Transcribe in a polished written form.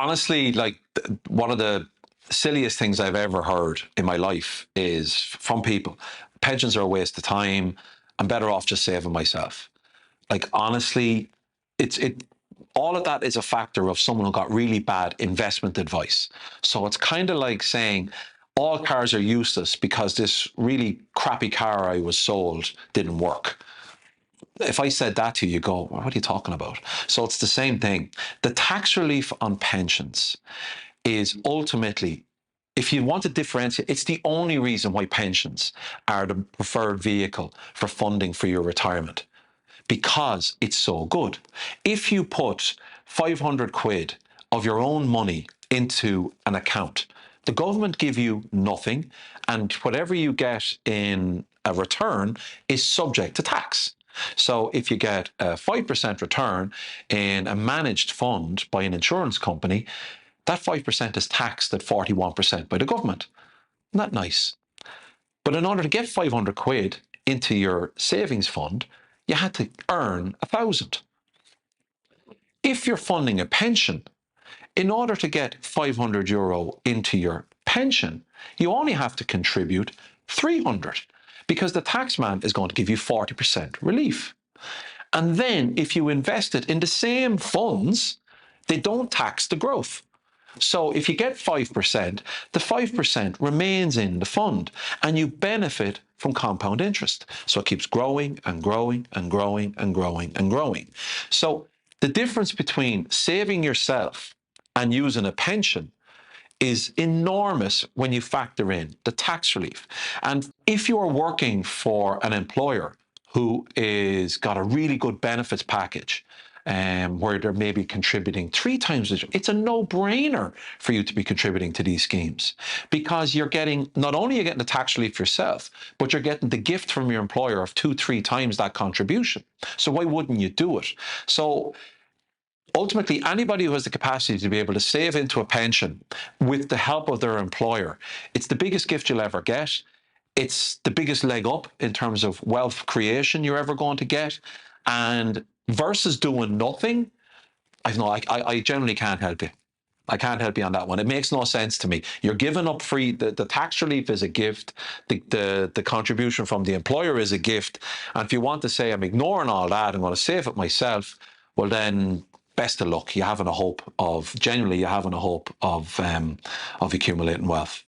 honestly, like one of the silliest things I've ever heard in my life is from people, pensions are a waste of time. I'm better off just saving myself. Like honestly, it all of that is a factor of someone who got really bad investment advice. So it's kind of like saying all cars are useless because this really crappy car I was sold didn't work. If I said that to you, you go, what are you talking about? So it's the same thing. The tax relief on pensions is ultimately, if you want to differentiate, it's the only reason why pensions are the preferred vehicle for funding for your retirement, because it's so good. If you put 500 quid of your own money into an account, the government give you nothing, and whatever you get in a return is subject to tax. So if you get a 5% return in a managed fund by an insurance company, that 5% is taxed at 41% by the government. Isn't that nice? But in order to get 500 quid into your savings fund, you had to earn 1,000. If you're funding a pension, in order to get 500 euro into your pension, you only have to contribute 300 because the taxman is going to give you 40% relief. And then if you invest it in the same funds, they don't tax the growth. So if you get 5%, the 5% remains in the fund and you benefit from compound interest. So it keeps growing and growing and growing and growing and growing. So the difference between saving yourself and using a pension is enormous when you factor in the tax relief. And if you are working for an employer who is got a really good benefits package, where they're maybe contributing 3 times, it's a no-brainer for you to be contributing to these schemes, because you're getting, not only are you getting the tax relief yourself, but you're getting the gift from your employer of 2-3 times that contribution. So why wouldn't you do it? So ultimately, anybody who has the capacity to be able to save into a pension with the help of their employer, it's the biggest gift you'll ever get. It's the biggest leg up in terms of wealth creation you're ever going to get. And versus doing nothing, I generally can't help you. I can't help you on that one. It makes no sense to me. You're giving up free. The tax relief is a gift. The contribution from the employer is a gift. And if you want to say, I'm ignoring all that, I'm going to save it myself, well then, best of luck. You're having a hope of, genuinely, you're having a hope of accumulating wealth.